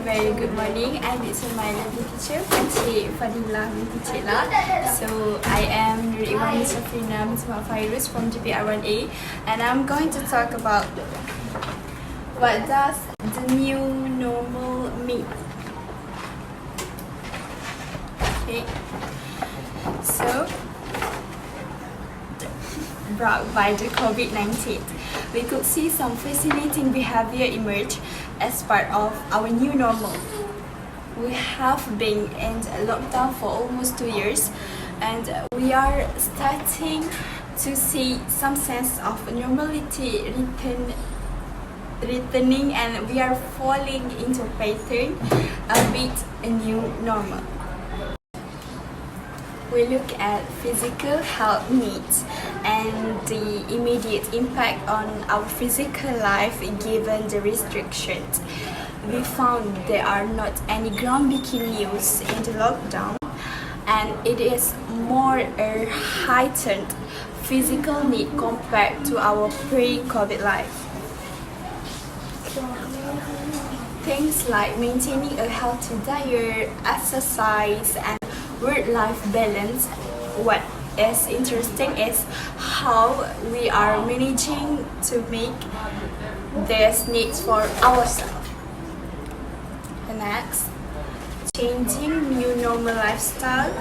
A very good morning. I'm my lovely teacher, Encik Fadilah binti Cik La. So I am 𝐼𝑤𝑎𝑛𝑖 from GPR1A, and I'm going to talk about what does the new normal mean. Okay. So, brought by the COVID-19, we could see some fascinating behavior emerge as part of our new normal. We have been in lockdown for almost 2 years, and we are starting to see some sense of normality returning, and we are falling into a pattern, albeit a new normal. We look at physical health needs and the immediate impact on our physical life given the restrictions. We found there are not any groundbreaking news in the lockdown, and it is more a heightened physical need compared to our pre-COVID life. Things like maintaining a healthy diet, exercise, and work-life balance. What is interesting is how we are managing to make these needs for ourselves. Next, changing new normal lifestyle,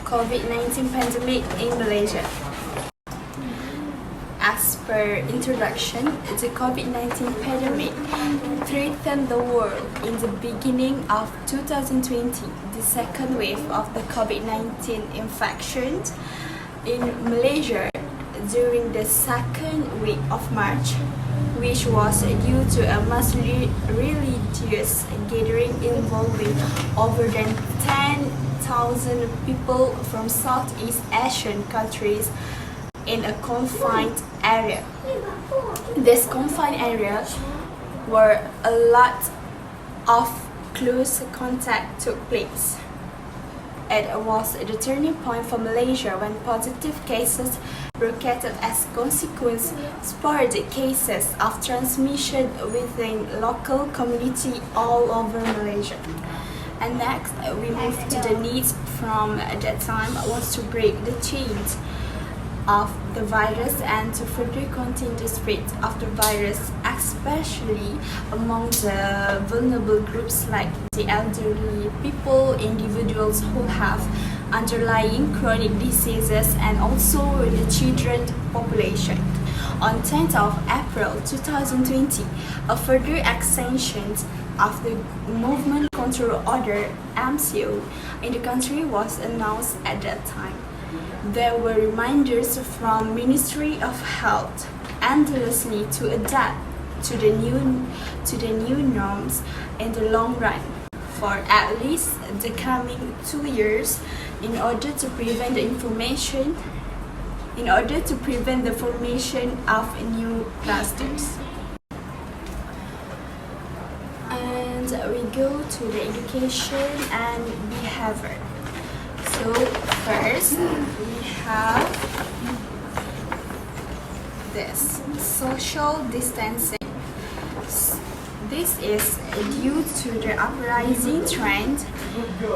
COVID-19 pandemic in Malaysia. As per introduction, the COVID-19 pandemic threatened the world in the beginning of 2020. The second wave of the COVID-19 infections in Malaysia during the second week of March, which was due to a mass religious gathering involving over than 10,000 people from Southeast Asian countries in a confined area. This confined area where a lot of close contact took place. It was the turning point for Malaysia when positive cases rocketed as consequence sporadic cases of transmission within local community all over Malaysia. And next, we move to the needs from that time was to break the chains of the virus and to further contain the spread of the virus, especially among the vulnerable groups like the elderly people, individuals who have underlying chronic diseases, and also the children population. On 10th of April 2020, a further extension of the Movement Control Order (MCO) in the country was announced at that time. There were reminders from Ministry of Health endlessly to adapt to the new norms in the long run for at least the coming 2 years in order to prevent the formation of new clusters. And we go to the education and behavior. So first, we have this social distancing. This is due to the uprising trend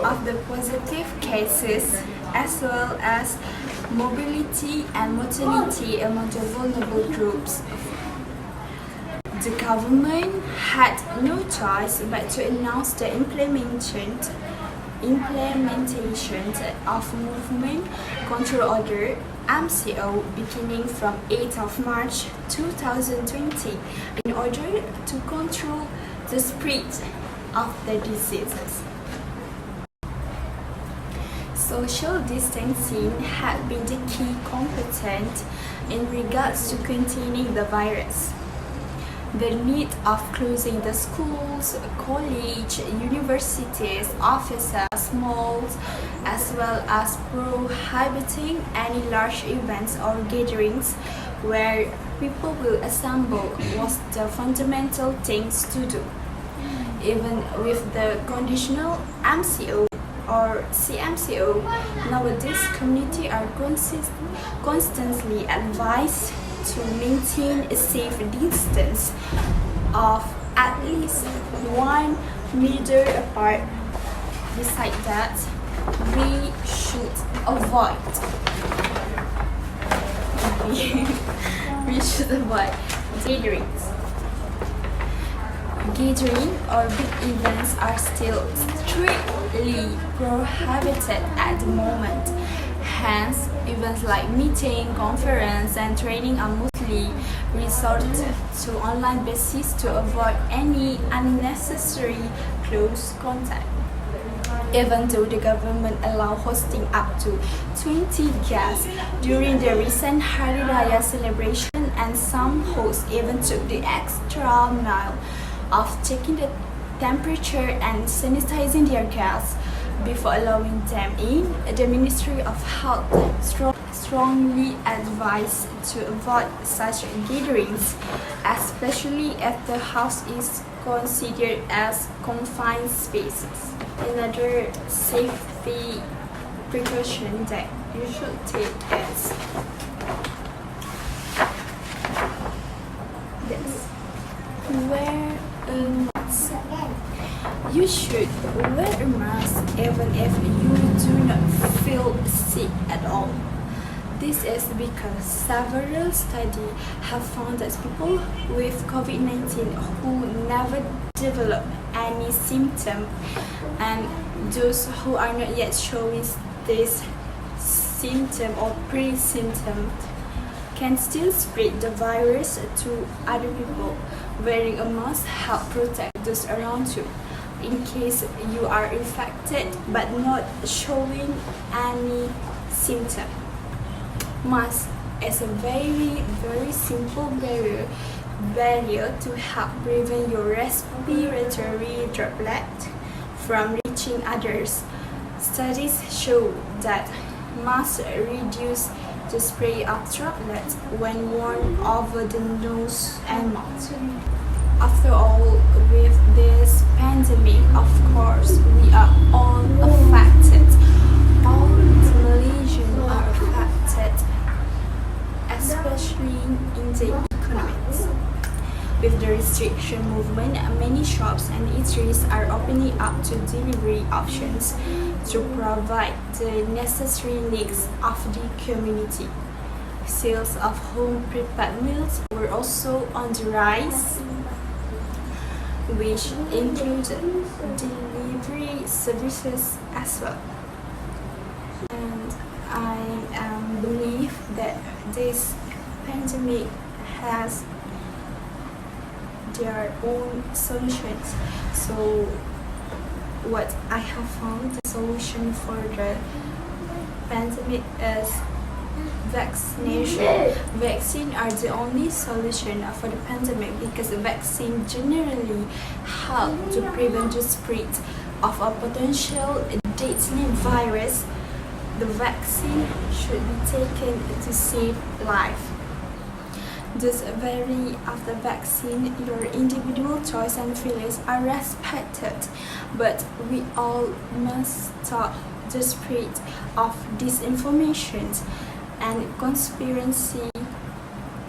of the positive cases as well as mobility and mortality among the vulnerable groups. The government had no choice but to announce the implementation of Movement Control Order (MCO) beginning from 8th of March 2020 in order to control the spread of the diseases. Social distancing had been the key component in regards to containing the virus. The need of closing the schools, college, universities, offices, malls, as well as prohibiting any large events or gatherings where people will assemble was the fundamental things to do. Even with the conditional MCO or CMCO, nowadays community are constantly advised to maintain a safe distance of at least 1 meter apart. Besides that, we should avoid gatherings. Gathering or big events are still strictly prohibited at the moment. Hence, events like meeting, conference, and training are mostly resorted to online basis to avoid any unnecessary close contact. Even though the government allow hosting up to 20 guests during the recent Hari Raya celebration, and some hosts even took the extra mile of checking the temperature and sanitizing their guests before allowing them in, the Ministry of Health strongly advised to avoid such gatherings, especially if the house is considered as confined spaces. Another safety precaution that you should take is this: wear a mask. You should wear a mask even if you do not feel sick at all. This is because several studies have found that people with COVID-19 who never develop any symptom and those who are not yet showing this symptom or pre-symptom can still spread the virus to other people. Wearing a mask helps protect those around you in case you are infected but not showing any symptom. Mask is a very simple barrier to help prevent your respiratory droplet from reaching others. Studies show that masks reduce the spread of droplets when worn over the nose and mouth. After all, with this pandemic, of course, we are all affected. All Malaysians are affected, especially in the economics. With the restriction movement, many shops and eateries are opening up to delivery options to provide the necessary needs of the community. Sales of home-prepared meals were also on the rise, which include delivery services as well. And I believe that this pandemic has their own solutions. So what I have found, the solution for the pandemic is vaccination. Vaccines are the only solution for the pandemic because vaccine generally help to prevent the spread of a potential deadly virus. The vaccine should be taken to save life. Thus, vary after vaccine, your individual choice and feelings are respected, but we all must stop the spread of disinformation and conspiracy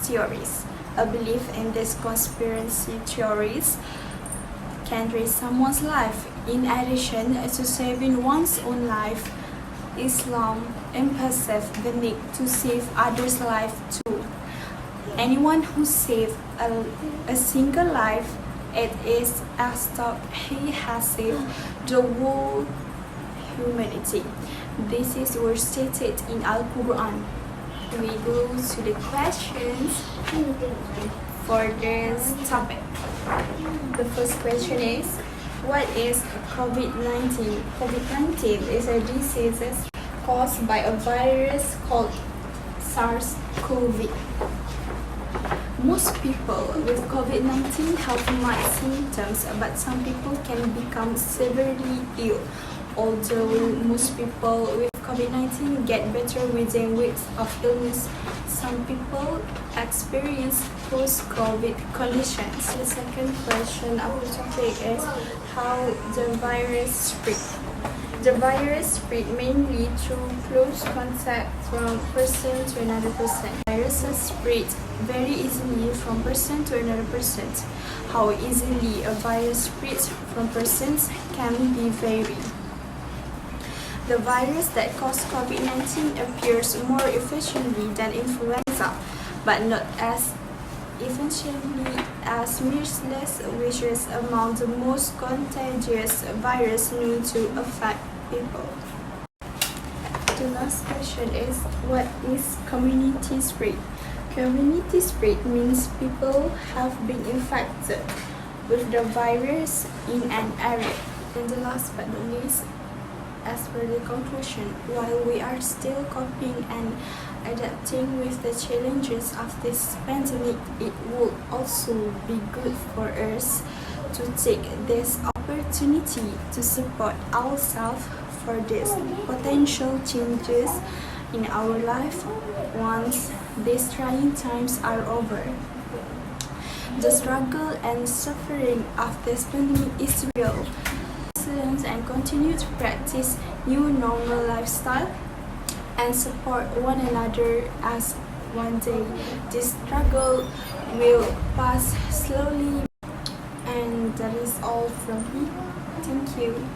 theories. A belief in these conspiracy theories can raise someone's life. In addition to saving one's own life, Islam emphasizes the need to save others' life too. Anyone who saves a single life, it is as though he has saved the whole humanity. This is word stated in Al-Quran. We go to the questions for this topic. The first question is, what is COVID-19? COVID-19 is a disease caused by a virus called SARS-CoV. Most people with COVID-19 have mild symptoms, but some people can become severely ill. Although most people with COVID-19 get better within weeks of illness, some people experience post-COVID conditions. The second question of the topic is how the virus spread. The virus spread mainly through close contact from person to another person. Viruses spread very easily from person to another person. How easily a virus spreads from persons can be varied. The virus that causes COVID-19 appears more efficiently than influenza, but not as efficiently as measles, which is among the most contagious virus known to affect people. The last question is, what is community spread? Community spread means people have been infected with the virus in an area. And the last but not least, as per the conclusion, while we are still coping and adapting with the challenges of this pandemic, it would also be good for us to take this opportunity to support ourselves for these potential changes in our life once these trying times are over. The struggle and suffering of this pandemic is real. And continue to practice new normal lifestyle and support one another, as one day this struggle will pass slowly. And that is all from me. Thank you.